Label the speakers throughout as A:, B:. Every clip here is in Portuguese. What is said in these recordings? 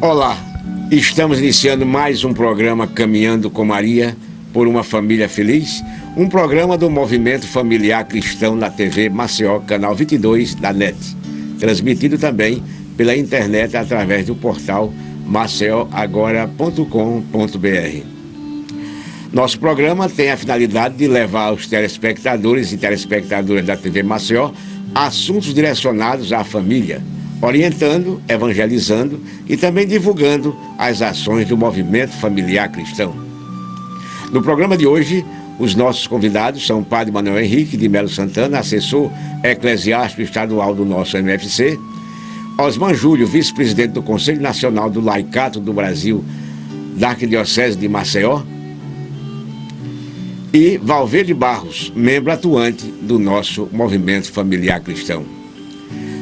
A: Olá, estamos iniciando mais um programa Caminhando com Maria por uma Família Feliz, um programa do Movimento Familiar Cristão na TV Maceió, canal 22 da NET, transmitido também pela internet através do portal maceoagora.com.br. Nosso programa tem a finalidade de levar aos telespectadores e telespectadoras da TV Maceió assuntos direcionados à família, orientando, evangelizando e também divulgando as ações do Movimento Familiar Cristão. No programa de hoje, os nossos convidados são o Padre Manuel Henrique de Melo Santana, assessor eclesiástico estadual do nosso MFC, Osman Júlio, vice-presidente do Conselho Nacional do Laicato do Brasil, da Arquidiocese de Maceió, e Valverde Barros, membro atuante do nosso Movimento Familiar Cristão.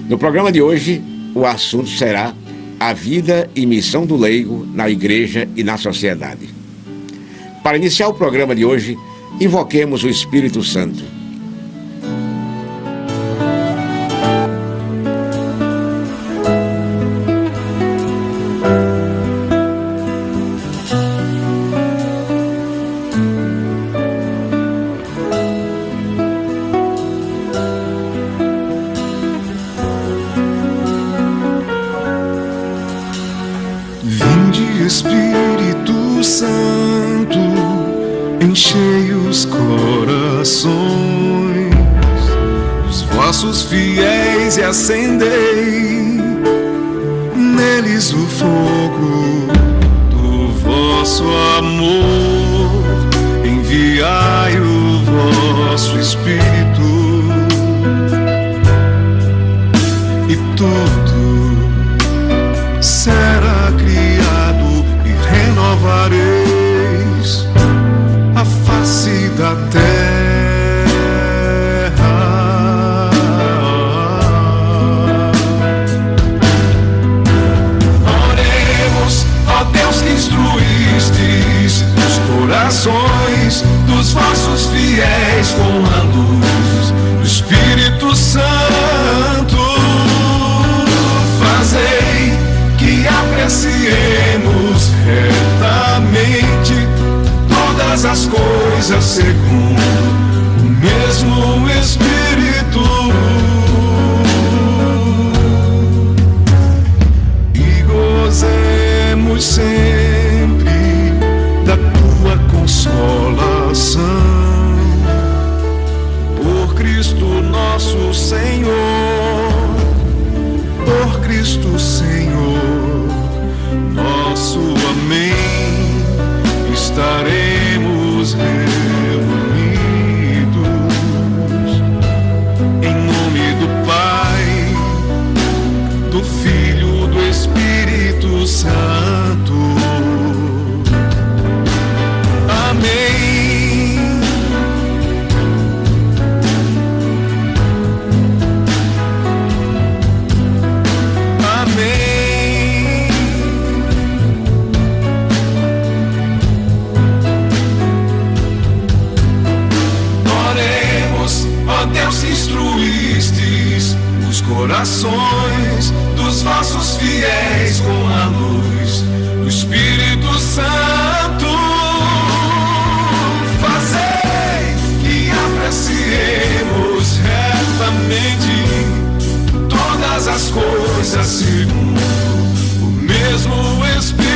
A: No programa de hoje, o assunto será a vida e missão do leigo na igreja e na sociedade. Para iniciar o programa de hoje, invoquemos o Espírito Santo.
B: Espírito Santo, enchei os corações dos vossos fiéis e acendei neles o fogo do vosso amor. Enviai o vosso Espírito e tudo será criado. Renovareis a face da terra. Oremos, ó Deus que instruístes os corações dos vossos fiéis com a luz do Espírito Santo. Fazei que apreciemos retamente todas as coisas segundo o mesmo Espírito e gozemos sempre da tua consolação por Cristo nosso Senhor, por Cristo Senhor nosso. Amém. Estaremos reunidos em nome do Pai, do Filho, do Espírito Santo. Amém. Amém. Deus instruístes os corações dos vossos fiéis com a luz do Espírito Santo. Fazei que apreciemos retamente todas as coisas segundo o mesmo Espírito.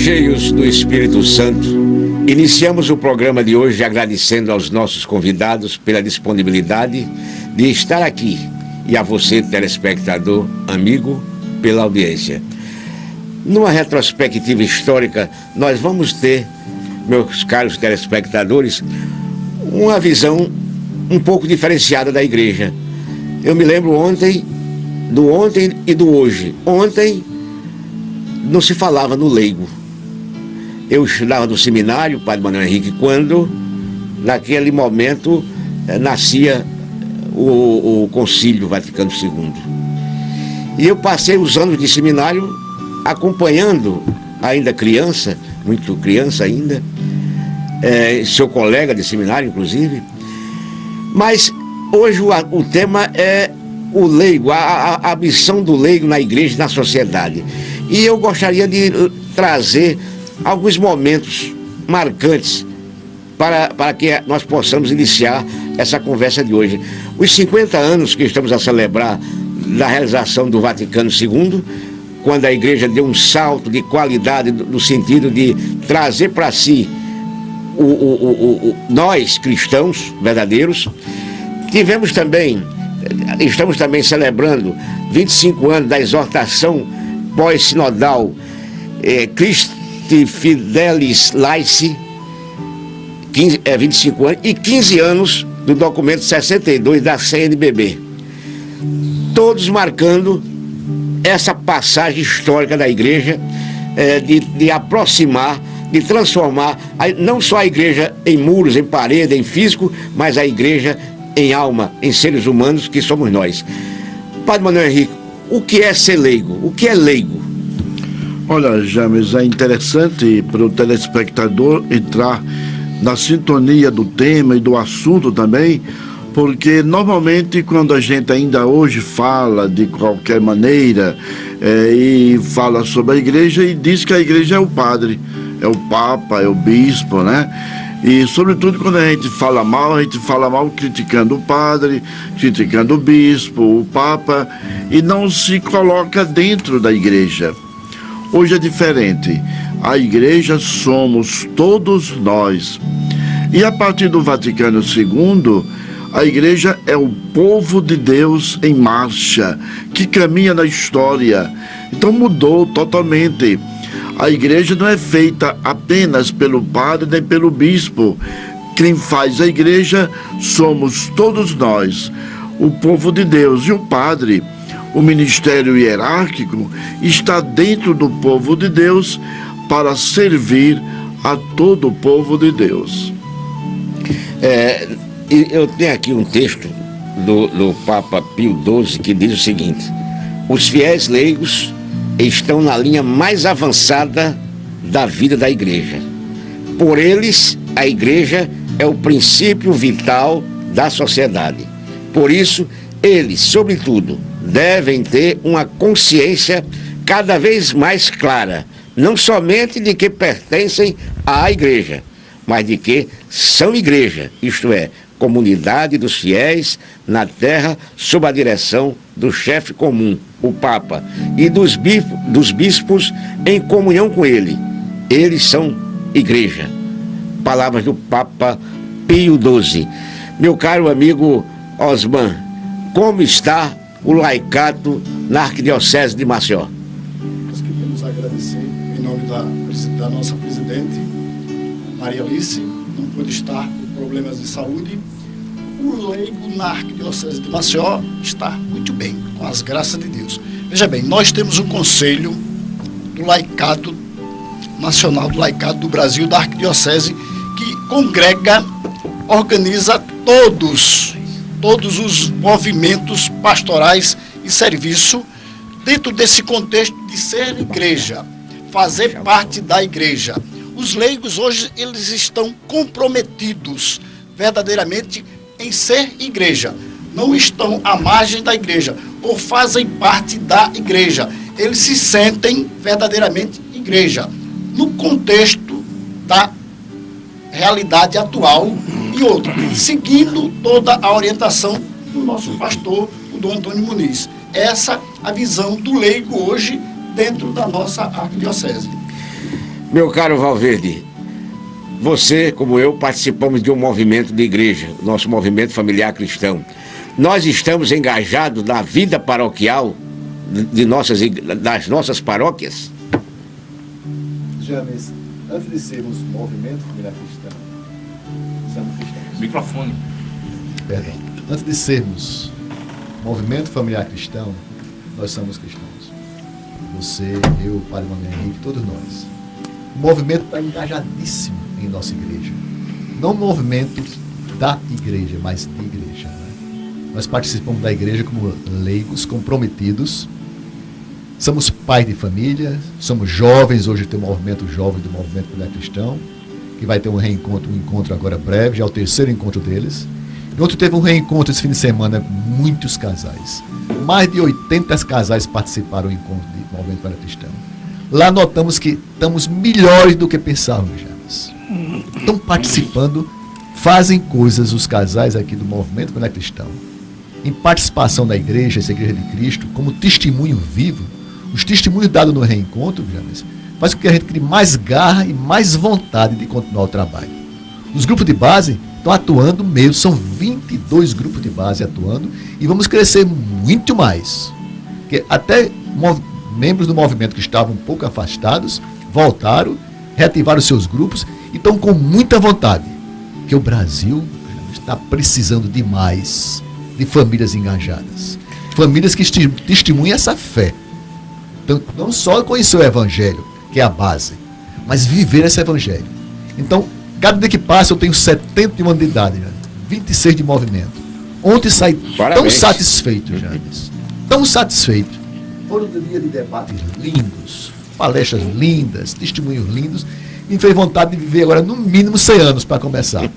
A: Cheios do Espírito Santo, iniciamos o programa de hoje agradecendo aos nossos convidados pela disponibilidade de estar aqui e a você, telespectador, amigo, pela audiência. Numa retrospectiva histórica, nós vamos ter, meus caros telespectadores, uma visão um pouco diferenciada da igreja. Eu me lembro do ontem e do hoje. Ontem não se falava no leigo. Eu estudava no seminário, Padre Manuel Henrique, quando, naquele momento, nascia o Concílio Vaticano II. E eu passei os anos de seminário acompanhando, ainda criança, muito criança ainda, seu colega de seminário, inclusive. Mas hoje o tema é o leigo, a missão do leigo na igreja e na sociedade. E eu gostaria de trazer alguns momentos marcantes para que nós possamos iniciar essa conversa de hoje. Os 50 anos que estamos a celebrar da realização do Vaticano II, quando a igreja deu um salto de qualidade no sentido de trazer para si nós cristãos verdadeiros. Estamos também celebrando 25 anos da exortação pós-sinodal Christi Fidelis Laici, 25 anos, e 15 anos do documento 62 da CNBB. Todos marcando essa passagem histórica da igreja, de aproximar, de transformar não só a igreja em muros, em parede, em físico, mas a igreja em alma, em seres humanos que somos nós. Padre Manuel Henrique, o que é ser leigo? O que é leigo?
C: Olha, James, é interessante para o telespectador entrar na sintonia do tema e do assunto também, porque normalmente quando a gente ainda hoje fala de qualquer maneira e fala sobre a igreja e diz que a igreja é o padre, é o papa, é o bispo, né? E sobretudo quando a gente fala mal criticando o padre, criticando o bispo, o papa, e não se coloca dentro da igreja. Hoje é diferente. A igreja somos todos nós. E a partir do Vaticano II, a igreja é o povo de Deus em marcha, que caminha na história. Então mudou totalmente. A igreja não é feita apenas pelo padre nem pelo bispo. Quem faz a igreja somos todos nós, o povo de Deus. E o padre, o ministério hierárquico, está dentro do povo de Deus para servir a todo o povo de Deus.
A: Eu tenho aqui um texto do Papa Pio XII que diz o seguinte: os fiéis leigos estão na linha mais avançada da vida da igreja. Por eles, a igreja é o princípio vital da sociedade. Por isso, eles, sobretudo, devem ter uma consciência cada vez mais clara, não somente de que pertencem à igreja, mas de que são igreja, isto é, comunidade dos fiéis na terra sob a direção do chefe comum, o Papa, e dos bispos em comunhão com ele. Eles são igreja. Palavras do Papa Pio XII. Meu caro amigo Osman, como está o laicato na Arquidiocese de Maceió?
D: Nós queríamos agradecer em nome da nossa presidente, Maria Alice, não pôde estar por problemas de saúde. O leigo na Arquidiocese de Maceió está muito bem, com as graças de Deus. Veja bem, nós temos um conselho do Laicato Nacional, do Laicato do Brasil, da Arquidiocese, que congrega, organiza todos os movimentos pastorais e serviço dentro desse contexto de ser igreja, fazer parte da igreja. Os leigos hoje, eles estão comprometidos verdadeiramente em ser igreja. Não estão à margem da igreja, ou fazem parte da igreja. Eles se sentem verdadeiramente igreja, no contexto da realidade atual e outra, seguindo toda a orientação do nosso pastor, o Dom Antônio Muniz. Essa a visão do leigo hoje dentro da nossa arquidiocese.
A: Meu caro Valverde, você, como eu, participamos de um movimento de igreja, nosso movimento familiar cristão. Nós estamos engajados na vida paroquial das nossas paróquias?
E: James, antes de sermos movimento familiar cristão, somos cristãos.
F: Microfone.
E: Perdão. Antes de sermos movimento familiar cristão, nós somos cristãos. Você, eu, Padre Manuel Henrique, todos nós. O movimento está engajadíssimo em nossa igreja. Não o movimento da igreja, mas de igreja. Né? Nós participamos da igreja como leigos, comprometidos. Somos pais de família, somos jovens. Hoje tem o movimento jovem do movimento Mulher Cristão, que vai ter um encontro agora breve, já é o 3º encontro deles. E outro teve um reencontro esse fim de semana, muitos casais. Mais de 80 casais participaram do encontro do movimento Mulher Cristão. Lá notamos que estamos melhores do que pensávamos, James. Estão participando, fazem coisas os casais aqui do movimento Mulher Cristão, em participação da igreja, essa igreja de Cristo, como testemunho vivo. Os testemunhos dados no reencontro, James, faz com que a gente crie mais garra e mais vontade de continuar o trabalho. Os grupos de base estão atuando mesmo, são 22 grupos de base atuando, e vamos crescer muito mais. Porque até membros do movimento que estavam um pouco afastados, voltaram, reativaram seus grupos e estão com muita vontade. Porque o Brasil está precisando demais de famílias engajadas. Famílias que testemunham essa fé. Então, não só conhecer o Evangelho, que é a base, mas viver esse Evangelho. Então, cada dia que passa, eu tenho 71 anos de idade, já, 26 de movimento. Ontem saí tão satisfeito, James. Tão satisfeito. Foram um dia de debates lindos, palestras lindas, testemunhos lindos. Me fez vontade de viver agora no mínimo 100 anos para começar.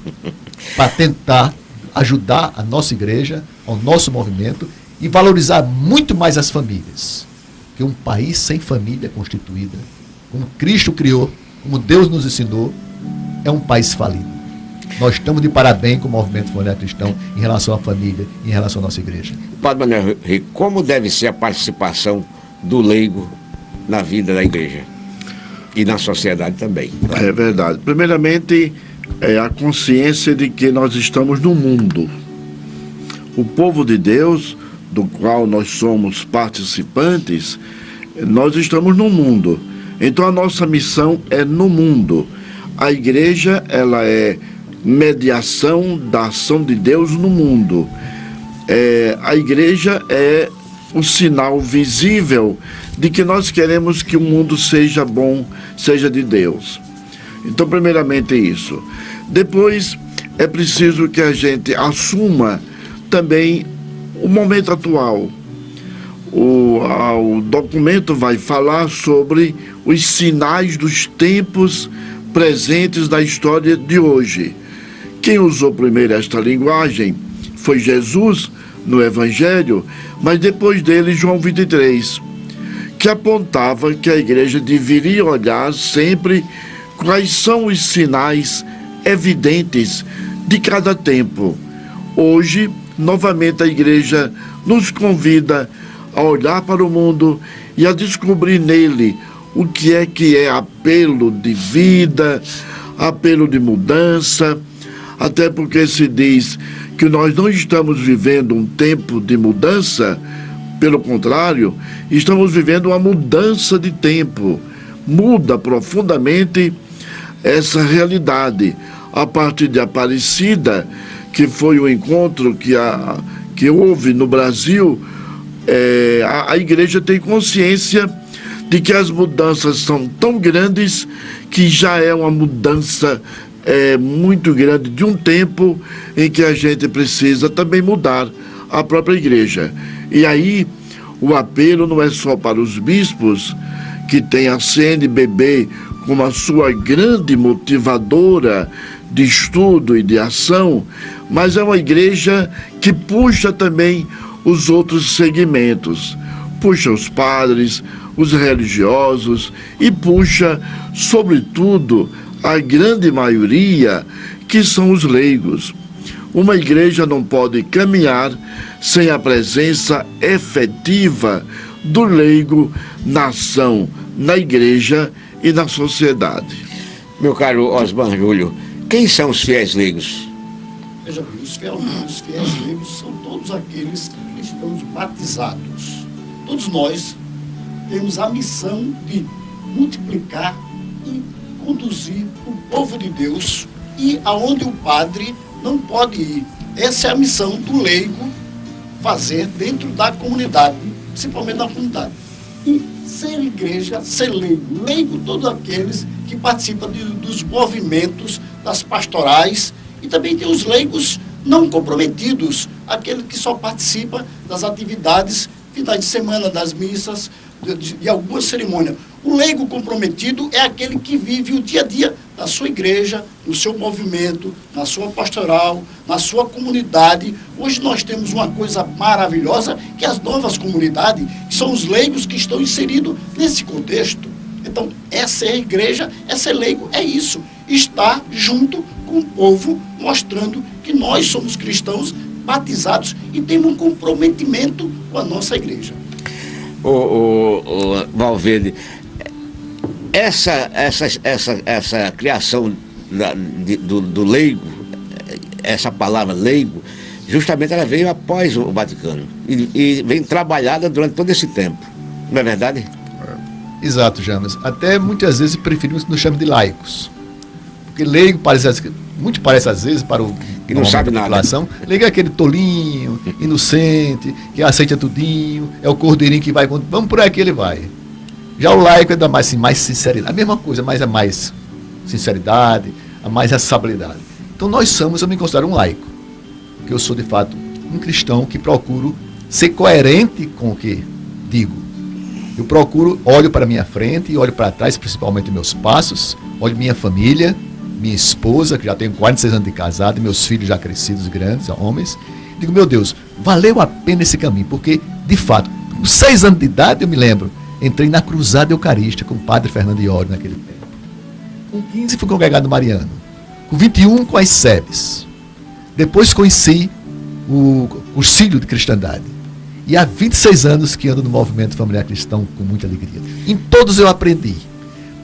E: Para tentar ajudar a nossa igreja, ao nosso movimento e valorizar muito mais as famílias. Porque um país sem família constituída, como Cristo criou, como Deus nos ensinou, é um país falido. Nós estamos de parabéns com o movimento Mulher Cristão em relação à família, em relação à nossa igreja.
A: Padre Manuel Rico, como deve ser a participação do leigo na vida da igreja e na sociedade também? Claro.
C: É verdade. Primeiramente, é a consciência de que nós estamos no mundo. O povo de Deus, do qual nós somos participantes, nós estamos no mundo. Então a nossa missão é no mundo. A igreja, ela é mediação da ação de Deus no mundo. A igreja é o sinal visível de que nós queremos que o mundo seja bom, seja de Deus. Então, primeiramente isso. Depois, é preciso que a gente assuma também o momento atual. O documento vai falar sobre os sinais dos tempos presentes na história de hoje. Quem usou primeiro esta linguagem foi Jesus no Evangelho, mas depois dele João 23, que apontava que a igreja deveria olhar sempre quais são os sinais evidentes de cada tempo. Hoje, novamente, a igreja nos convida a olhar para o mundo e a descobrir nele o que é apelo de vida, apelo de mudança, até porque se diz que nós não estamos vivendo um tempo de mudança, pelo contrário, estamos vivendo uma mudança de tempo. Muda profundamente essa realidade. A partir de Aparecida, que foi o encontro que houve no Brasil, a igreja tem consciência de que as mudanças são tão grandes que já é uma mudança muito grande de um tempo em que a gente precisa também mudar a própria igreja. E aí o apelo não é só para os bispos, que tem a CNBB como a sua grande motivadora de estudo e de ação, mas é uma igreja que puxa também os outros segmentos, puxa os padres, os religiosos e puxa, sobretudo, a grande maioria, que são os leigos. Uma igreja não pode caminhar sem a presença efetiva do leigo na ação, na igreja e na sociedade.
A: Meu caro Osmar Júlio, quem são os fiéis leigos?
D: Veja bem, os fiéis leigos são todos aqueles cristãos batizados. Todos nós temos a missão de multiplicar e conduzir o povo de Deus e aonde o padre não pode ir. Essa é a missão do leigo fazer dentro da comunidade, principalmente na comunidade. E ser igreja, ser leigo. Leigo todos aqueles que participam dos movimentos, das pastorais, e também tem os leigos não comprometidos, aquele que só participa das atividades finais de semana, das missas, de alguma cerimônia. O leigo comprometido é aquele que vive o dia a dia da sua igreja, no seu movimento, na sua pastoral, na sua comunidade. Hoje nós temos uma coisa maravilhosa, que é as novas comunidades, que são os leigos que estão inseridos nesse contexto. Então, essa é a igreja, essa é leigo, é isso. Estar junto com o povo, mostrando que nós somos cristãos batizados e temos um comprometimento com a nossa igreja.
A: Valverde, essa criação do leigo, essa palavra leigo, justamente ela veio após o Vaticano e vem trabalhada durante todo esse tempo, não é verdade?
E: Exato, James. Até muitas vezes preferimos que nos chamem de laicos, porque leigo parece às vezes para o
A: que não sabe nada.
E: Leigo é aquele tolinho, inocente, que aceita tudinho, é o cordeirinho que vai, vamos por aqui, ele vai. Já o laico é da mais sinceridade, a mesma coisa, mas é mais sinceridade, a mais responsabilidade. Então eu me considero um laico, porque eu sou de fato um cristão que procuro ser coerente com o que digo. Eu olho para minha frente e olho para trás, principalmente meus passos, olho minha família, minha esposa, que já tenho 46 anos de casado, e meus filhos já crescidos, grandes, homens. Digo, meu Deus, valeu a pena esse caminho, porque, de fato, com 6 anos de idade, eu me lembro, entrei na Cruzada Eucarística com o padre Fernando Iori naquele tempo. Com 15 fui congregado mariano. Com 21 com as SEBs. Depois conheci o Cursilho de Cristandade. E há 26 anos que ando no movimento familiar cristão com muita alegria. Em todos eu aprendi.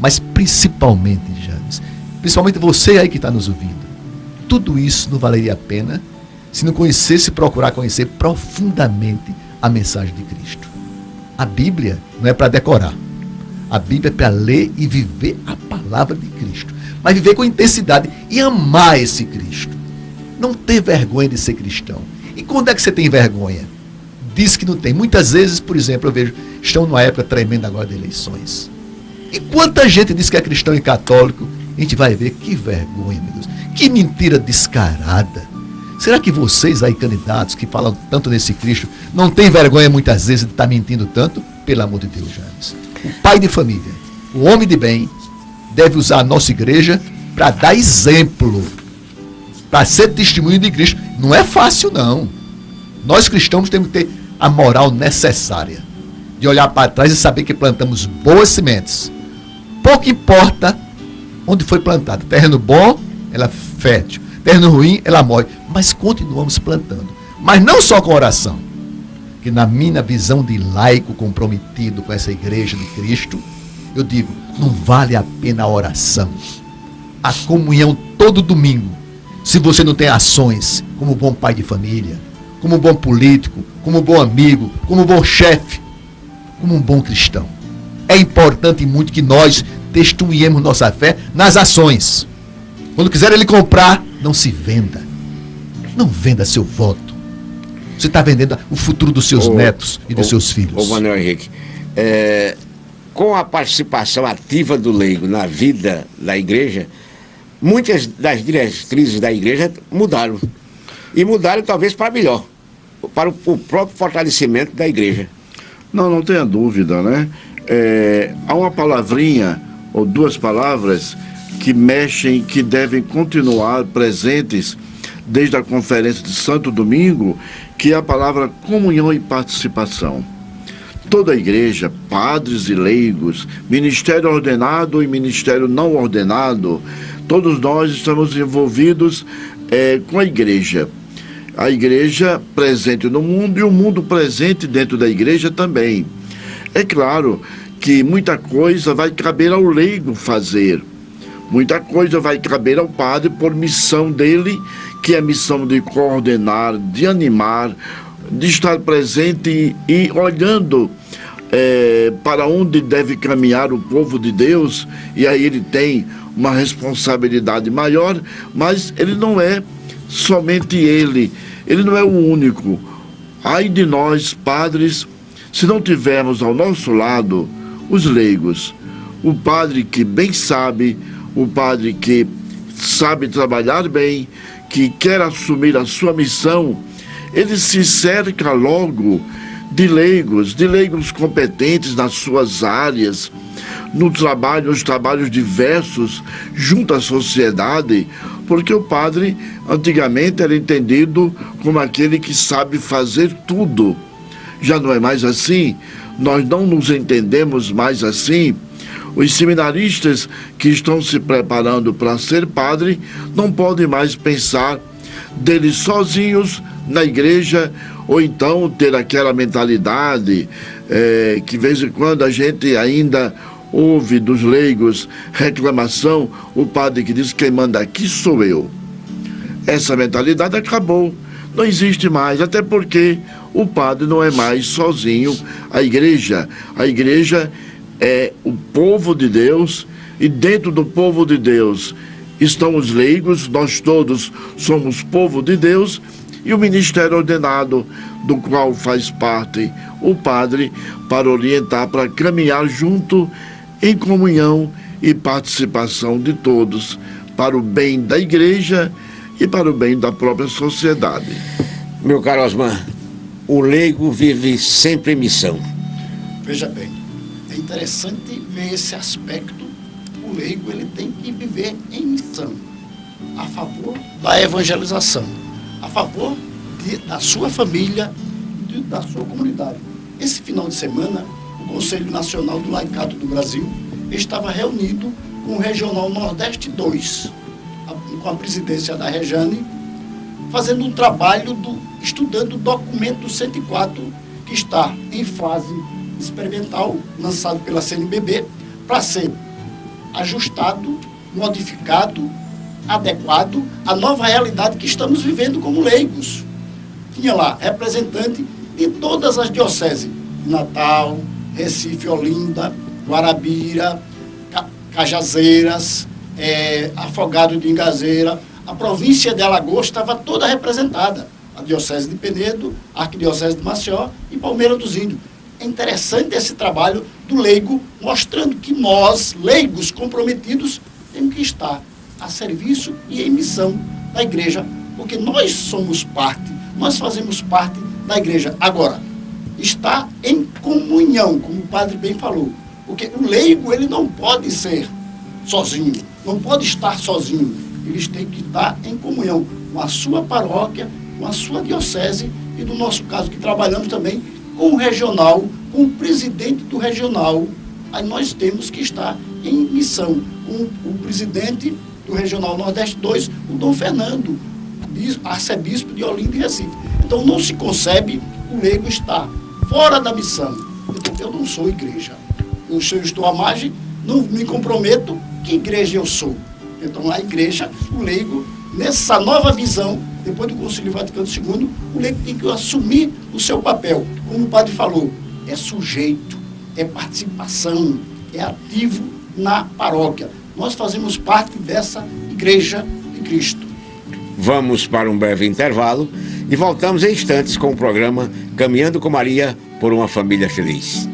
E: Mas principalmente, James, principalmente você aí que está nos ouvindo, tudo isso não valeria a pena se não procurar conhecer profundamente a mensagem de Cristo. A Bíblia não é para decorar. A Bíblia é para ler e viver a palavra de Cristo. Mas viver com intensidade e amar esse Cristo. Não ter vergonha de ser cristão. E quando é que você tem vergonha? Diz que não tem. Muitas vezes, por exemplo, eu vejo, estão numa época tremenda agora de eleições. E quanta gente diz que é cristão e católico, a gente vai ver que vergonha, meu Deus. Que mentira descarada. Será que vocês aí, candidatos, que falam tanto nesse Cristo, não têm vergonha muitas vezes de estar mentindo tanto? Pelo amor de Deus, James. O pai de família, o homem de bem, deve usar a nossa igreja para dar exemplo, para ser testemunho de Cristo. Não é fácil, não. Nós cristãos temos que ter a moral necessária de olhar para trás e saber que plantamos boas sementes. Pouco importa onde foi plantado. Terreno bom, ela é fértil. Terreno ruim, ela morre. Mas continuamos plantando. Mas não só com oração. Que na minha visão de laico comprometido com essa igreja de Cristo, eu digo, não vale a pena a oração. A comunhão todo domingo. Se você não tem ações como bom pai de família, como bom político, como bom amigo, como bom chefe, como um bom cristão. É importante muito que nós testemunhemos nossa fé nas ações. Quando quiser ele comprar, não se venda. Não venda seu voto. Você está vendendo o futuro dos seus netos e dos seus filhos.
A: Manuel Henrique, com a participação ativa do leigo na vida da igreja, muitas das diretrizes da igreja mudaram. E mudaram talvez para melhor, para o próprio fortalecimento da igreja.
C: Não tenha dúvida, né? Há uma palavrinha ou duas palavras que mexem, que devem continuar presentes desde a conferência de Santo Domingo, que é a palavra comunhão e participação. Toda a igreja, padres e leigos, ministério ordenado e ministério não ordenado, todos nós estamos envolvidos com a igreja. A igreja presente no mundo e o mundo presente dentro da igreja também. É claro que muita coisa vai caber ao leigo fazer. Muita coisa vai caber ao padre por missão dele, que é a missão de coordenar, de animar, de estar presente e olhando para onde deve caminhar o povo de Deus, e aí ele tem uma responsabilidade maior, mas ele não é somente ele não é o único. Ai de nós, padres, se não tivermos ao nosso lado os leigos. O padre que bem sabe, o padre que sabe trabalhar bem, que quer assumir a sua missão, ele se cerca logo de leigos competentes nas suas áreas, nos trabalhos diversos junto à sociedade, porque o padre antigamente era entendido como aquele que sabe fazer tudo. Já não é mais assim, nós não nos entendemos mais assim. Os seminaristas que estão se preparando para ser padre não podem mais pensar deles sozinhos na igreja, ou então ter aquela mentalidade que de vez em quando a gente ainda ouve dos leigos reclamação, o padre que diz: quem manda aqui sou eu. Essa mentalidade acabou, não existe mais, até porque o padre não é mais sozinho. A igreja é o povo de Deus, e dentro do povo de Deus estão os leigos, nós todos somos povo de Deus, e o ministério ordenado, do qual faz parte o padre, para orientar, para caminhar junto em comunhão e participação de todos, para o bem da igreja e para o bem da própria sociedade.
A: Meu caro Osmar, o leigo vive sempre em missão.
D: Veja bem, é interessante ver esse aspecto. O leigo, ele tem que viver em missão, a favor da evangelização, a favor da sua família e da sua comunidade. Esse final de semana, o Conselho Nacional do Laicato do Brasil estava reunido com o Regional Nordeste 2, com a presidência da Rejane, fazendo um trabalho estudando o documento 104, que está em fase experimental, lançado pela CNBB, para ser ajustado, modificado, adequado à nova realidade que estamos vivendo como leigos. Tinha lá representante de todas as dioceses: Natal, Recife, Olinda, Guarabira, Cajazeiras, Afogado de Ingazeira. A província de Alagoas estava toda representada. A diocese de Penedo, a arquidiocese de Maceió e Palmeira dos Índios. É interessante esse trabalho do leigo, mostrando que nós, leigos comprometidos, temos que estar a serviço e em missão da igreja, porque nós somos parte, nós fazemos parte da igreja. Agora, está em comunhão, como o padre bem falou, porque o leigo, ele não pode ser sozinho, não pode estar sozinho, eles têm que estar em comunhão com a sua paróquia, com a sua diocese e, no nosso caso, que trabalhamos também com o regional, com o presidente do regional. Aí nós temos que estar em missão com o presidente do Regional Nordeste 2, o Dom Fernando, arcebispo de Olinda e Recife. Então não se concebe o leigo estar fora da missão. Então, eu não sou igreja. Eu estou à margem, não me comprometo. Que igreja eu sou? Então a igreja, o leigo, nessa nova visão, depois do Concílio Vaticano II, o leigo tem que assumir o seu papel. Como o padre falou, é sujeito, é participação, é ativo na paróquia. Nós fazemos parte dessa igreja de Cristo.
A: Vamos para um breve intervalo e voltamos em instantes com o programa Caminhando com Maria por uma Família Feliz.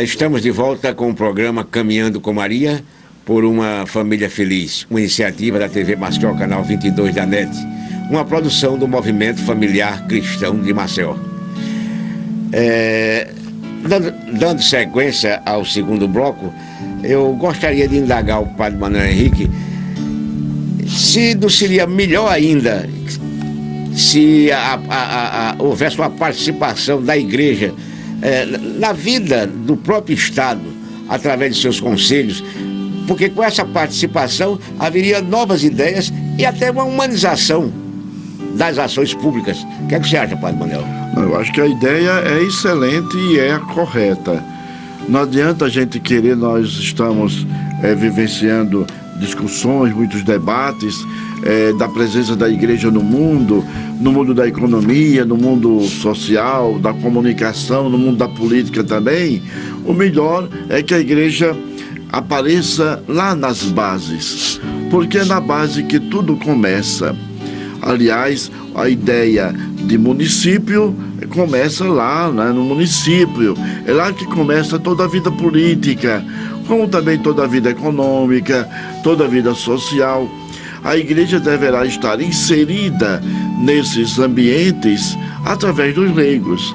A: Estamos de volta com o programa Caminhando com Maria por uma Família Feliz, uma iniciativa da TV Maceió, canal 22 da NET, uma produção do Movimento Familiar Cristão de Maceió. Dando sequência ao segundo bloco, eu gostaria de indagar o padre Manuel Henrique se não seria melhor ainda se houvesse uma participação da igreja na vida do próprio Estado, através de seus conselhos, porque com essa participação haveria novas ideias e até uma humanização das ações públicas. O que é que você acha, padre Manuel?
C: Eu acho que a ideia é excelente e é a correta. Não adianta a gente querer, nós estamos vivenciando discussões, muitos debates da presença da igreja no mundo da economia, no mundo social, da comunicação, no mundo da política também. O melhor é que a igreja apareça lá nas bases, porque é na base que tudo começa. Aliás, a ideia de município começa lá, né, no município. É lá que começa toda a vida política, como também toda a vida econômica, toda a vida social. A igreja deverá estar inserida nesses ambientes através dos leigos,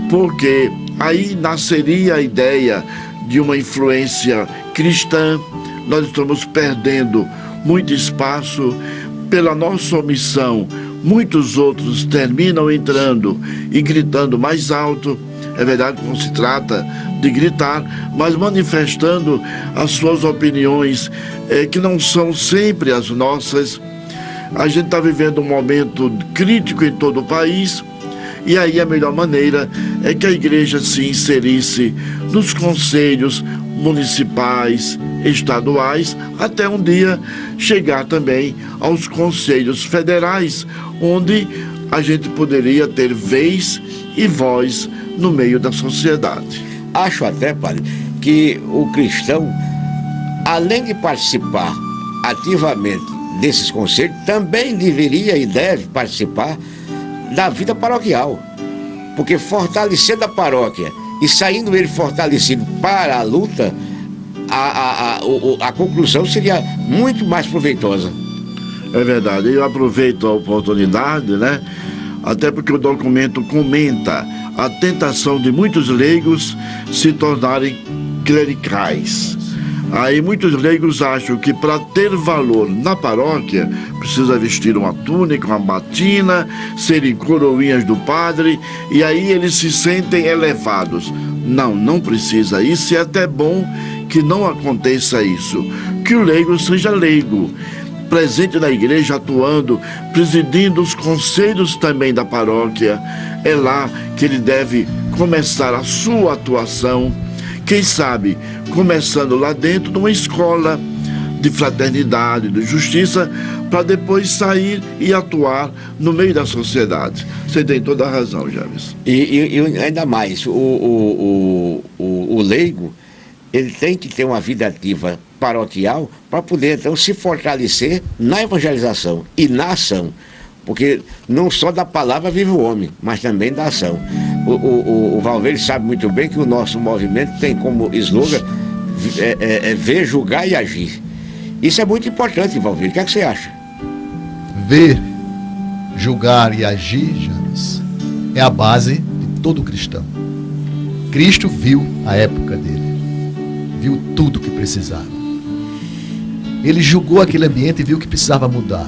C: porque aí nasceria a ideia de uma influência cristã. Nós estamos perdendo muito espaço pela nossa omissão. Muitos outros terminam entrando e gritando mais alto. É verdade que não se trata de gritar, mas manifestando as suas opiniões, que não são sempre as nossas. A gente está vivendo um momento crítico em todo o país, e aí a melhor maneira é que a igreja se inserisse nos conselhos municipais, estaduais, até um dia chegar também aos conselhos federais, onde a gente poderia ter vez e voz no meio da sociedade.
A: Acho até, padre, que o cristão, além de participar ativamente desses conselhos, também deveria e deve participar da vida paroquial, porque fortalecendo a paróquia e saindo ele fortalecido para a luta, a conclusão seria muito mais proveitosa.
C: É verdade, eu aproveito a oportunidade, né? Até porque o documento comenta a tentação de muitos leigos se tornarem clericais. Aí muitos leigos acham que para ter valor na paróquia precisa vestir uma túnica, uma batina, serem coroinhas do padre, e aí eles se sentem elevados. Não, não precisa isso, e é até bom que não aconteça isso. Que o leigo seja leigo, presente na igreja, atuando, presidindo os conselhos também da paróquia. É lá que ele deve começar a sua atuação. Quem sabe, começando lá dentro numa escola de fraternidade, de justiça, para depois sair e atuar no meio da sociedade. Você tem toda a razão, James.
A: E ainda mais, o leigo, ele tem que ter uma vida ativa paroquial para poder, então, se fortalecer na evangelização e na ação. Porque não só da palavra vive o homem, mas também da ação. O Valverde sabe muito bem que o nosso movimento tem como slogan ver, julgar e agir. Isso é muito importante, Valverde. O que é que você acha?
E: Ver, julgar e agir, James, é a base de todo cristão. Cristo viu a época dele, viu tudo que precisava. Ele julgou aquele ambiente e viu que precisava mudar.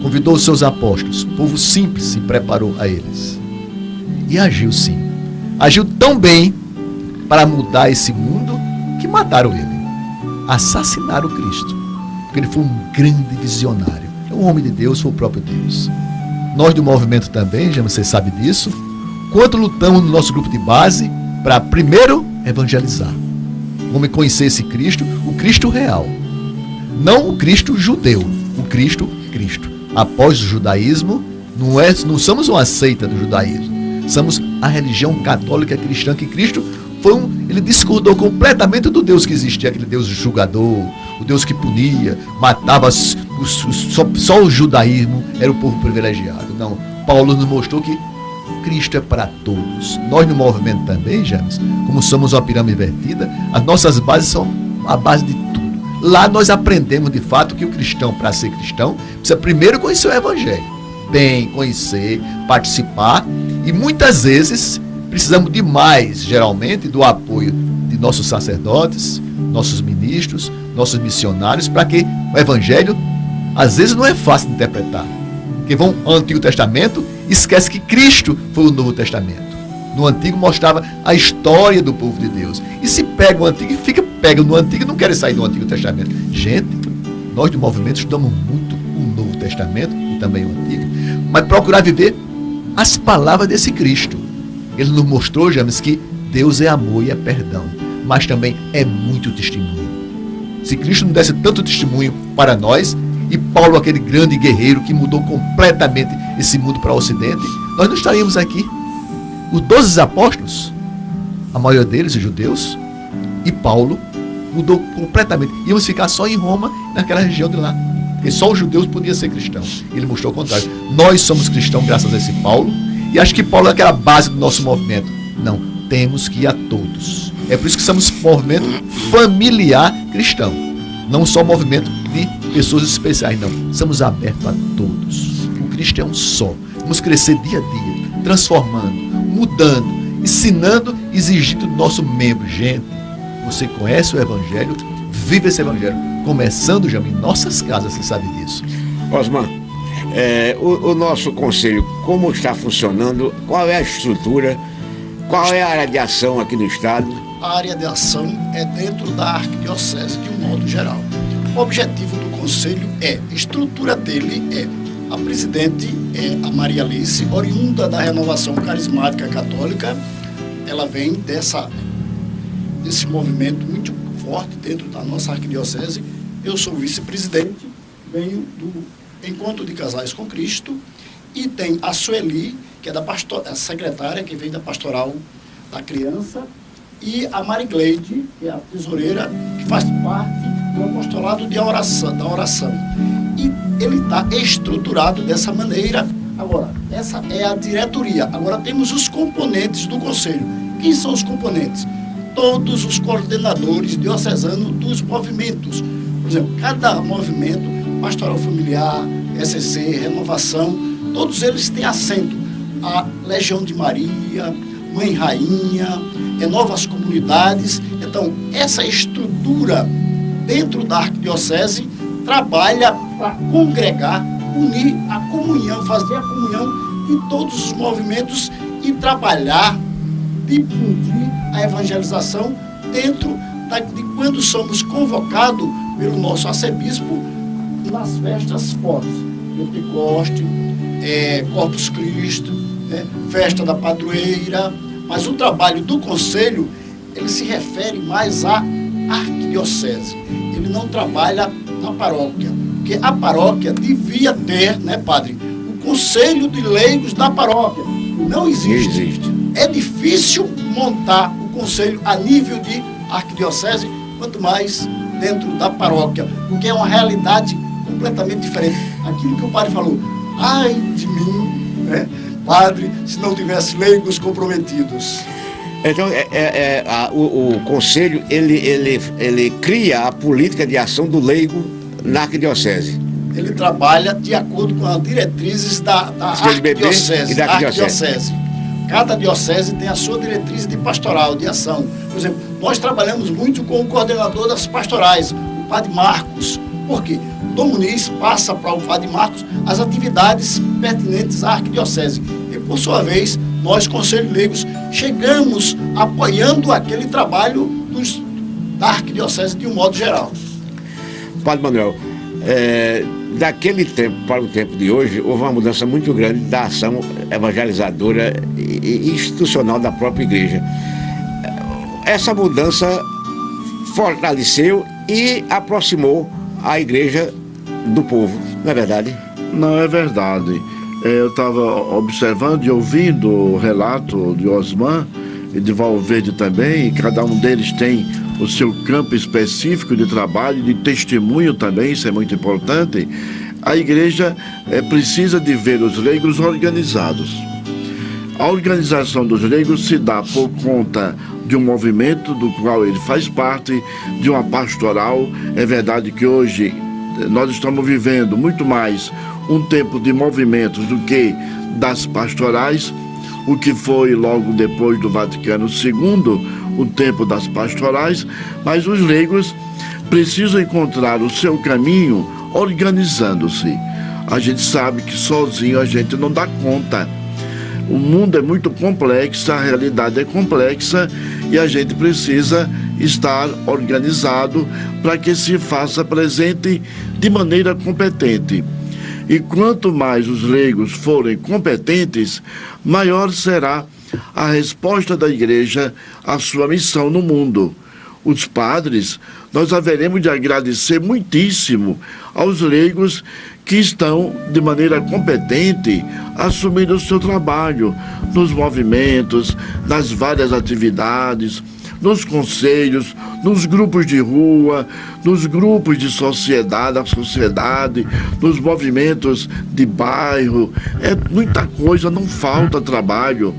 E: Convidou os seus apóstolos, o povo simples se preparou a eles. E agiu sim. Agiu tão bem para mudar esse mundo que mataram ele. Assassinaram Cristo. Porque ele foi um grande visionário. É um homem de Deus, foi o próprio Deus. Nós do movimento também, já você sabe disso, quanto lutamos no nosso grupo de base para primeiro evangelizar. Vamos conhecer esse Cristo, o Cristo real. Não o Cristo judeu, o Cristo. Após o judaísmo, não somos uma seita do judaísmo, somos a religião católica cristã, que Cristo ele discordou completamente do Deus que existia, aquele Deus julgador, o Deus que punia, matava só o judaísmo era o povo privilegiado. Não, Paulo nos mostrou que Cristo é para todos. Nós no movimento também, James, como somos uma pirâmide invertida, as nossas bases são a base de tudo. Lá nós aprendemos de fato que o cristão, para ser cristão, precisa primeiro conhecer o evangelho. Bem, conhecer, participar, e muitas vezes precisamos demais, geralmente, do apoio de nossos sacerdotes, nossos ministros, nossos missionários, para que o evangelho, às vezes, não é fácil de interpretar. Quem vão ao Antigo Testamento esquece que Cristo foi o Novo Testamento. No Antigo mostrava a história do povo de Deus. E se pega o Antigo e pega no Antigo e não querem sair do Antigo Testamento. Gente, nós do movimento estudamos muito o Novo Testamento e também o Antigo, mas procurar viver as palavras desse Cristo. Ele nos mostrou, James, que Deus é amor e é perdão, mas também é muito testemunho. Se Cristo não desse tanto testemunho para nós, e Paulo, aquele grande guerreiro que mudou completamente esse mundo para o Ocidente, nós não estaríamos aqui. Os 12 apóstolos, a maioria deles judeus, e Paulo mudou completamente. Íamos ficar só em Roma, naquela região de lá. Porque só os judeus podiam ser cristãos. Ele mostrou o contrário. Nós somos cristãos graças a esse Paulo. E acho que Paulo é aquela base do nosso movimento. Não, temos que ir a todos. É por isso que somos movimento familiar cristão. Não só movimento de pessoas especiais, não. Somos abertos a todos. O Cristo é um só. Vamos crescer dia a dia, transformando, mudando, ensinando, exigindo do nosso membro. Gente, você conhece o Evangelho, vive esse Evangelho. Começando já em nossas casas, você sabe disso.
A: Osman, o nosso conselho, como está funcionando? Qual é a estrutura? Qual é a área de ação aqui no estado?
D: A área de ação é dentro da arquidiocese de um modo geral. O objetivo do conselho a estrutura dele a presidente é a Maria Alice, oriunda da Renovação Carismática Católica. Ela vem desse movimento muito forte dentro da nossa arquidiocese. Eu sou vice-presidente, venho do Encontro de Casais com Cristo, e tem a Sueli, que é a secretária, que vem da Pastoral da Criança, e a Marigleide, que é a tesoureira, que faz parte do apostolado da oração. E ele está estruturado dessa maneira. Agora, essa é a diretoria. Agora temos os componentes do conselho. Quem são os componentes? Todos os coordenadores diocesanos dos movimentos. Por exemplo, cada movimento, Pastoral Familiar, SCC, Renovação, todos eles têm assento. A Legião de Maria, Mãe Rainha, novas comunidades. Então, essa estrutura dentro da arquidiocese trabalha para congregar, unir a comunhão, fazer a comunhão de todos os movimentos e trabalhar, difundir a evangelização dentro de quando somos convocados pelo nosso arcebispo nas festas fortes, Pentecoste, Corpus Christi, festa da padroeira. Mas o trabalho do conselho, ele se refere mais à arquidiocese. Ele não trabalha na paróquia, porque a paróquia devia ter, né, padre, o conselho de leigos da paróquia. Não existe. É difícil montar o conselho a nível de arquidiocese, quanto mais dentro da paróquia, porque é uma realidade completamente diferente. Aquilo que o padre falou, ai de mim, né, padre, se não tivesse leigos comprometidos.
A: Então, o conselho, ele cria a política de ação do leigo na arquidiocese.
D: Ele trabalha de acordo com as diretrizes da arquidiocese. Cada diocese tem a sua diretriz de pastoral, de ação. Por exemplo, nós trabalhamos muito com o coordenador das pastorais, o padre Marcos. Por quê? O Dom Muniz passa para o padre Marcos as atividades pertinentes à arquidiocese. E, por sua vez, nós, Conselho Leigos, chegamos apoiando aquele trabalho da arquidiocese de um modo geral.
A: Padre Manuel, daquele tempo para o tempo de hoje, houve uma mudança muito grande da ação evangelizadora e institucional da própria igreja. Essa mudança fortaleceu e aproximou a igreja do povo, não é verdade?
C: Não é verdade. Eu estava observando e ouvindo o relato de Osman e de Valverde também, e cada um deles tem o seu campo específico de trabalho, de testemunho também, isso é muito importante. A igreja precisa de ver os leigos organizados. A organização dos leigos se dá por conta de um movimento do qual ele faz parte, de uma pastoral. É verdade que hoje nós estamos vivendo muito mais um tempo de movimentos do que das pastorais, o que foi logo depois do Vaticano II, o tempo das pastorais, mas os leigos precisam encontrar o seu caminho organizando-se. A gente sabe que sozinho a gente não dá conta. O mundo é muito complexo, a realidade é complexa e a gente precisa estar organizado para que se faça presente de maneira competente. E quanto mais os leigos forem competentes, maior será a resposta da igreja à sua missão no mundo. Os padres, nós haveremos de agradecer muitíssimo aos leigos que estão de maneira competente assumindo o seu trabalho nos movimentos, nas várias atividades, nos conselhos, nos grupos de rua, nos grupos de sociedade, da sociedade, nos movimentos de bairro. É muita coisa, não falta trabalho.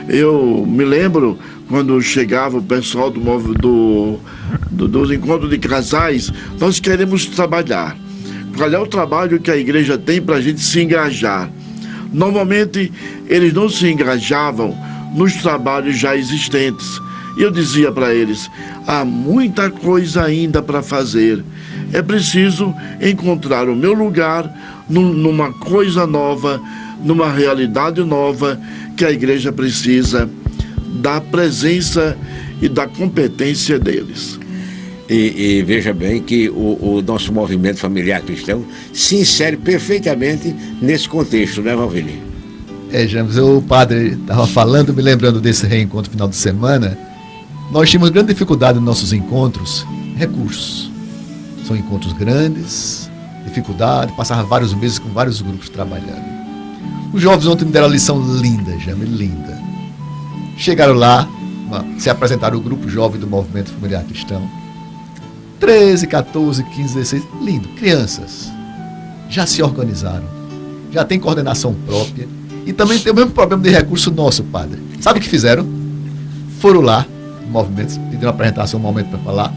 C: Eu me lembro quando chegava o pessoal dos encontros de casais, nós queremos trabalhar. Qual é o trabalho que a igreja tem para a gente se engajar? Normalmente, eles não se engajavam nos trabalhos já existentes. E eu dizia para eles, há muita coisa ainda para fazer. É preciso encontrar o meu lugar numa coisa nova, numa realidade nova, que a igreja precisa da presença e da competência deles.
A: E veja bem que o nosso movimento familiar cristão se insere perfeitamente nesse contexto, né, Valvini?
E: James, o padre estava falando, me lembrando desse reencontro final de semana. Nós tínhamos grande dificuldade nos nossos encontros, recursos. São encontros grandes, dificuldade, passava vários meses com vários grupos trabalhando. Os jovens ontem me deram uma lição linda, James, linda. Chegaram lá, se apresentaram o grupo jovem do movimento familiar cristão. 13, 14, 15, 16, lindo, crianças. Já se organizaram, já tem coordenação própria e também tem o mesmo problema de recurso nosso, padre. Sabe o que fizeram? Foram lá, movimentos, pediram uma apresentação, um momento para falar,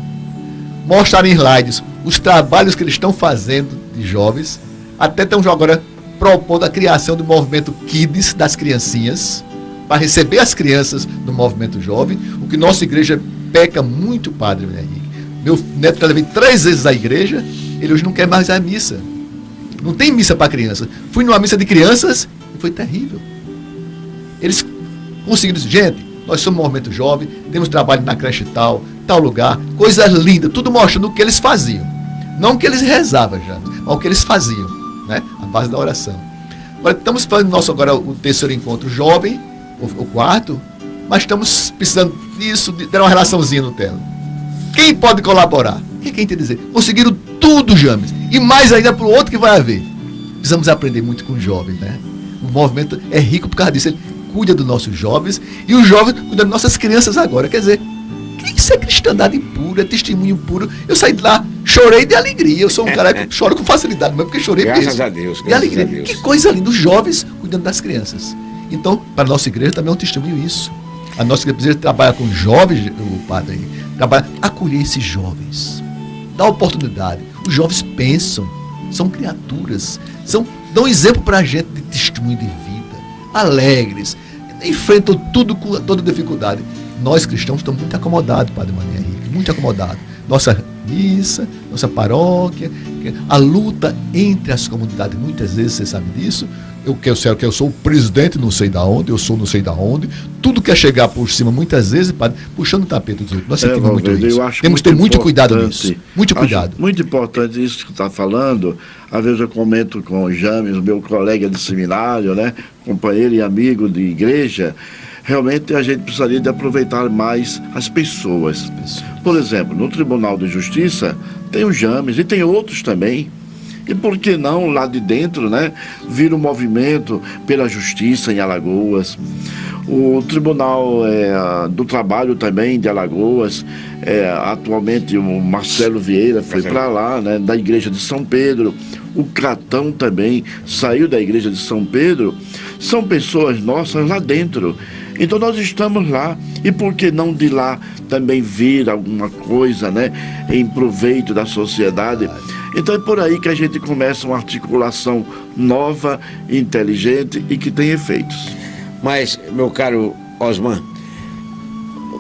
E: mostraram em slides os trabalhos que eles estão fazendo de jovens, até estão agora propondo a criação do movimento Kids das criancinhas, para receber as crianças do movimento jovem, o que nossa igreja peca muito, padre Henrique. Meu neto, que eu levei 3 vezes à igreja, ele hoje não quer mais a missa. Não tem missa para crianças. Fui numa missa de crianças e foi terrível. Eles conseguiram dizer, gente, nós somos um movimento jovem, temos trabalho na creche tal lugar, coisas lindas, tudo mostrando o que eles faziam. Não o que eles rezavam, já, mas o que eles faziam, né? A base da oração. Agora, estamos fazendo agora o 3º encontro jovem, o 4º, mas estamos precisando disso, de ter uma relaçãozinha no tela. Quem pode colaborar? O que quem tem a dizer? Conseguiram tudo, James. E mais ainda para o outro que vai haver. Precisamos aprender muito com os jovens, né? O movimento é rico por causa disso. Ele cuida dos nossos jovens e os jovens cuidam das nossas crianças agora. Quer dizer, isso é cristandade pura, é testemunho puro. Eu saí de lá, chorei de alegria. Eu sou um cara que choro com facilidade, mas porque chorei mesmo.
A: Graças a Deus.
E: De alegria. Que coisa linda, os jovens cuidando das crianças. Então, para a nossa igreja também é um testemunho isso. A nossa igreja trabalha com jovens, o padre, trabalha acolher esses jovens, dá oportunidade. Os jovens pensam, são criaturas, dão exemplo para a gente de testemunho de vida, alegres, enfrentam tudo com toda dificuldade. Nós cristãos estamos muito acomodados, padre Maria Henrique, muito acomodados. Nossa missa, nossa paróquia, a luta entre as comunidades, muitas vezes você sabe disso. Eu sou o presidente não sei da onde, eu sou não sei da onde, tudo quer chegar por cima, muitas vezes, padre, puxando o tapete dos outros. Nós sentimos muito isso. Temos que ter muito cuidado nisso. Muito cuidado.
C: Muito importante isso que está falando. Às vezes eu comento com o James, meu colega de seminário, né, companheiro e amigo de igreja. Realmente a gente precisaria de aproveitar mais as pessoas. Por exemplo, no Tribunal de Justiça tem o James e tem outros também. E por que não, lá de dentro, né, vir um movimento pela justiça em Alagoas. O Tribunal do Trabalho também de Alagoas, atualmente o Marcelo Vieira foi para lá, né, da Igreja de São Pedro. O Cratão também saiu da Igreja de São Pedro. São pessoas nossas lá dentro. Então nós estamos lá, e por que não de lá também vir alguma coisa, né, em proveito da sociedade? Então é por aí que a gente começa uma articulação nova, inteligente e que tem efeitos. Mas, meu caro Osman,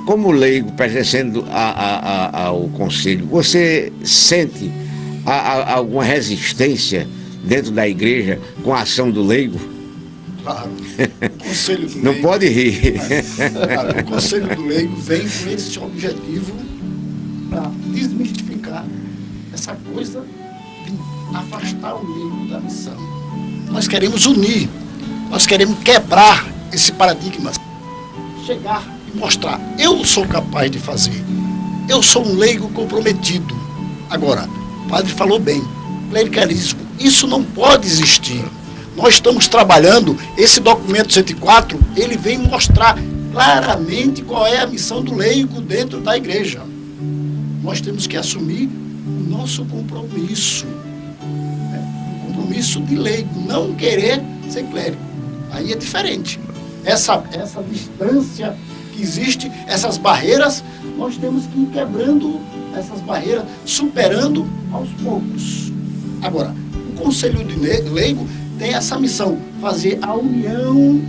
C: como leigo pertencendo ao Conselho, você sente alguma resistência dentro da igreja com a ação do leigo?
D: Claro. O Conselho do Leigo,
A: não pode rir.
D: Claro, o Conselho do Leigo vem com esse objetivo para desmistificar essa coisa de afastar o leigo da missão. Nós queremos unir, nós queremos quebrar esse paradigma, chegar e mostrar, eu sou capaz de fazer, eu sou um leigo comprometido. Agora, o padre falou bem, clericalismo, isso não pode existir. Nós estamos trabalhando, esse documento 104, ele vem mostrar claramente qual é a missão do leigo dentro da igreja. Nós temos que assumir o nosso compromisso, né? O compromisso de leigo, não querer ser clérigo. Aí é diferente. Essa distância que existe, essas barreiras, nós temos que ir quebrando essas barreiras, superando aos poucos. Agora, o Conselho de Leigo tem essa missão, fazer a união,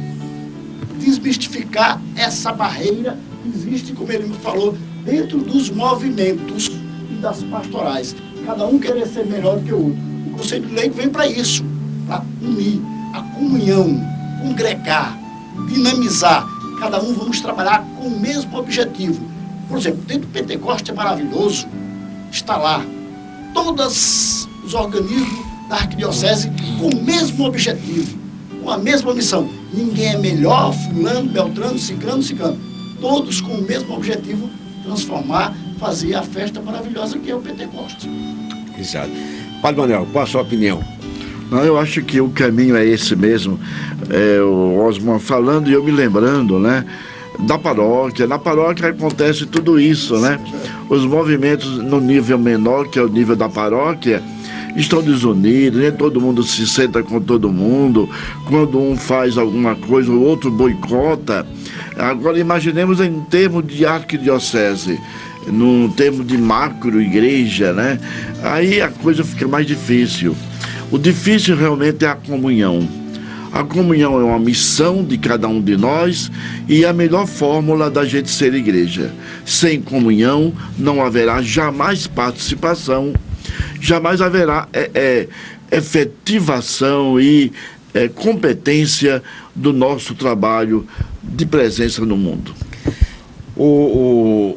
D: desmistificar essa barreira que existe, como ele me falou, dentro dos movimentos e das pastorais. Cada um querer ser melhor do que o outro. O Conselho de Leigo vem para isso, para unir a comunhão, congregar, dinamizar. Cada um vamos trabalhar com o mesmo objetivo. Por exemplo, dentro do Pentecoste é maravilhoso, está lá todos os organismos da arquidiocese com o mesmo objetivo, com a mesma missão. Ninguém é melhor, fulano, beltrano, ciclano. Todos com o mesmo objetivo, transformar, fazer a festa maravilhosa que é o Pentecoste.
A: Exato. Padre Manuel, qual a sua opinião?
C: Não, eu acho que o caminho é esse mesmo. O Osman falando e eu me lembrando, né, da paróquia. Na paróquia acontece tudo isso, né? Os movimentos no nível menor, que é o nível da paróquia, estão desunidos, nem todo mundo se senta com todo mundo. Quando um faz alguma coisa, o outro boicota. Agora imaginemos em termos de arquidiocese, num termo de macro-igreja, né? Aí a coisa fica mais difícil. O difícil realmente é a comunhão. A comunhão é uma missão de cada um de nós e a melhor fórmula da gente ser igreja. Sem comunhão não haverá jamais participação, jamais haverá efetivação e competência do nosso trabalho de presença no mundo.
A: O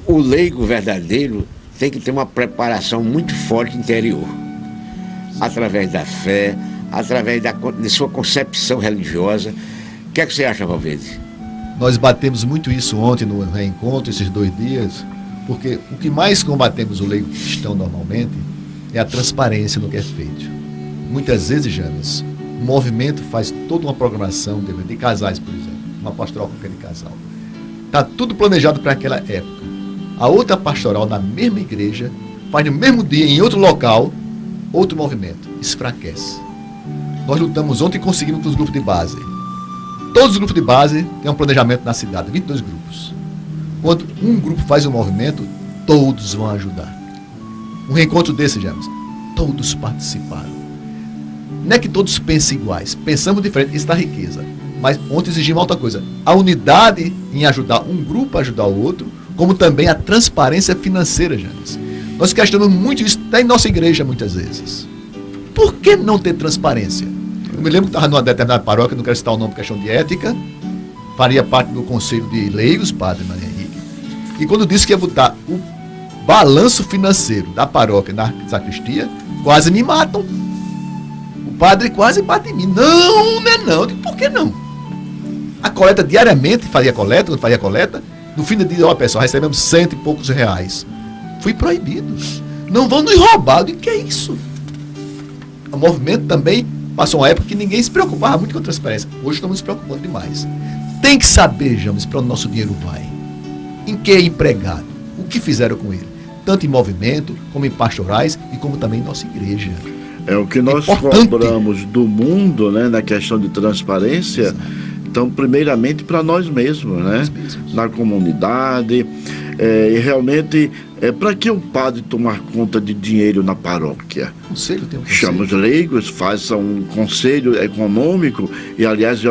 A: leigo verdadeiro tem que ter uma preparação muito forte interior, através da fé, através de sua concepção religiosa. O que é que você acha, Valverde?
E: Nós batemos muito isso ontem no reencontro, esses 2 dias, porque o que mais combatemos o leigo cristão normalmente é a transparência no que é feito. Muitas vezes, James, o movimento faz toda uma programação de casais, por exemplo, uma pastoral com aquele casal. Está tudo planejado para aquela época. A outra pastoral na mesma igreja faz no mesmo dia, em outro local, outro movimento. Enfraquece. Nós lutamos ontem e conseguimos com os grupos de base. Todos os grupos de base têm um planejamento na cidade, 22 grupos. Quando um grupo faz um movimento, todos vão ajudar. Um reencontro desse, James, todos participaram. Não é que todos pensem iguais, pensamos diferente, isso dá riqueza. Mas ontem exigimos outra coisa, a unidade em ajudar um grupo a ajudar o outro, como também a transparência financeira, James. Nós questionamos muito isso até em nossa igreja, muitas vezes. Por que não ter transparência? Eu me lembro que estava numa determinada paróquia, não quero citar o nome por questão de ética, faria parte do conselho de leigos, padre Maria Henrique, e quando disse que ia botar o balanço financeiro da paróquia na sacristia, quase me matam. O padre quase bate em mim. Não, não é não. Eu digo, por que não? A coleta diariamente, fazia coleta, quando fazia coleta, no fim do dia, ó pessoal, recebemos 100 e poucos reais. Fui proibido. Não vão nos roubar. Eu digo, que é isso? O movimento também passou uma época que ninguém se preocupava muito com a transparência. Hoje estamos nos preocupando demais. Tem que saber, James, para onde nosso dinheiro vai. Em que é empregado. O que fizeram com ele. Tanto em movimento, como em pastorais e como também em nossa igreja.
C: É o que nós cobramos do mundo, né, na questão de transparência. Exato. Então, primeiramente para nós mesmos, né? Na comunidade. E realmente, para que o padre tomar conta de dinheiro na paróquia?
E: Conselho tem um conselho.
C: Chama os leigos, faça um conselho econômico, e aliás é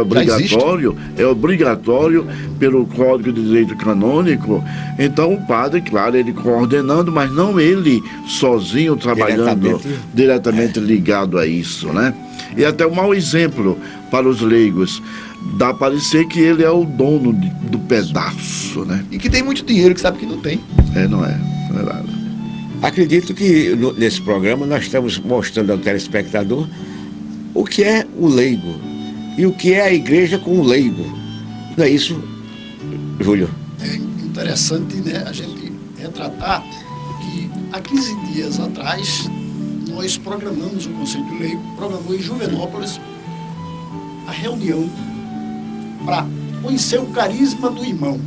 C: obrigatório pelo Código de Direito Canônico. Então o padre, claro, ele coordenando, mas não ele sozinho trabalhando diretamente ligado a isso, né? E até um mau exemplo para os leigos. Dá a parecer que ele é o dono do pedaço, né?
E: E que tem muito dinheiro, que sabe que não tem.
C: Não é nada.
A: Acredito que nesse programa nós estamos mostrando ao telespectador o que é o leigo e o que é a igreja com o leigo. Não é isso, Júlio?
D: É interessante, né, a gente retratar que há 15 dias atrás nós programamos, o Conselho de Leigo programou em Juvenópolis a reunião para conhecer o carisma do irmão.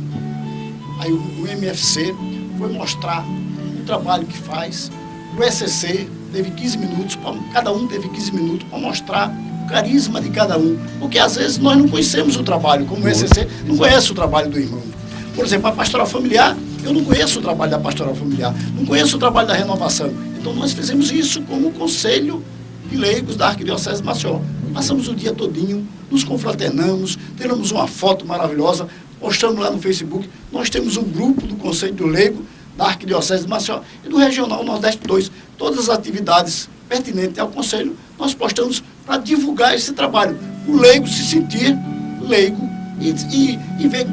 D: Aí o MFC foi mostrar o trabalho que faz. O SCC teve 15 minutos, cada um teve 15 minutos para mostrar o carisma de cada um. Porque às vezes nós não conhecemos o trabalho, como o SCC não conhece o trabalho do irmão. Por exemplo, a pastoral familiar, eu não conheço o trabalho da pastoral familiar, não conheço o trabalho da renovação. Então nós fizemos isso como conselho de leigos da Arquidiocese de Maceió. Passamos o dia todinho, nos confraternamos, tiramos uma foto maravilhosa, postamos lá no Facebook. Nós temos um grupo do Conselho do Leigo da Arquidiocese de Maceió e do Regional Nordeste 2. Todas as atividades pertinentes ao Conselho, nós postamos para divulgar esse trabalho. O leigo se sentir leigo e ver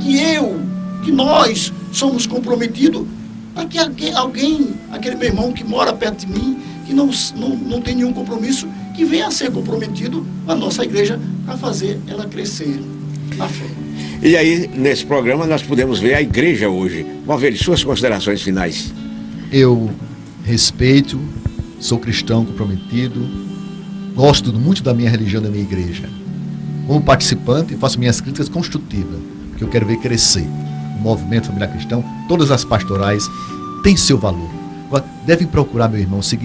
D: que nós somos comprometidos para que aquele meu irmão que mora perto de mim, que não tem nenhum compromisso, que venha a ser comprometido com a nossa igreja para fazer ela crescer na fé.
A: E aí, nesse programa, nós podemos ver a igreja hoje. Valverde, suas considerações finais.
E: Eu respeito, sou cristão comprometido, gosto muito da minha religião, da minha igreja. Como participante, faço minhas críticas construtivas, porque eu quero ver crescer. O movimento familiar cristão, todas as pastorais têm seu valor. Agora, devem procurar, meu irmão, seguir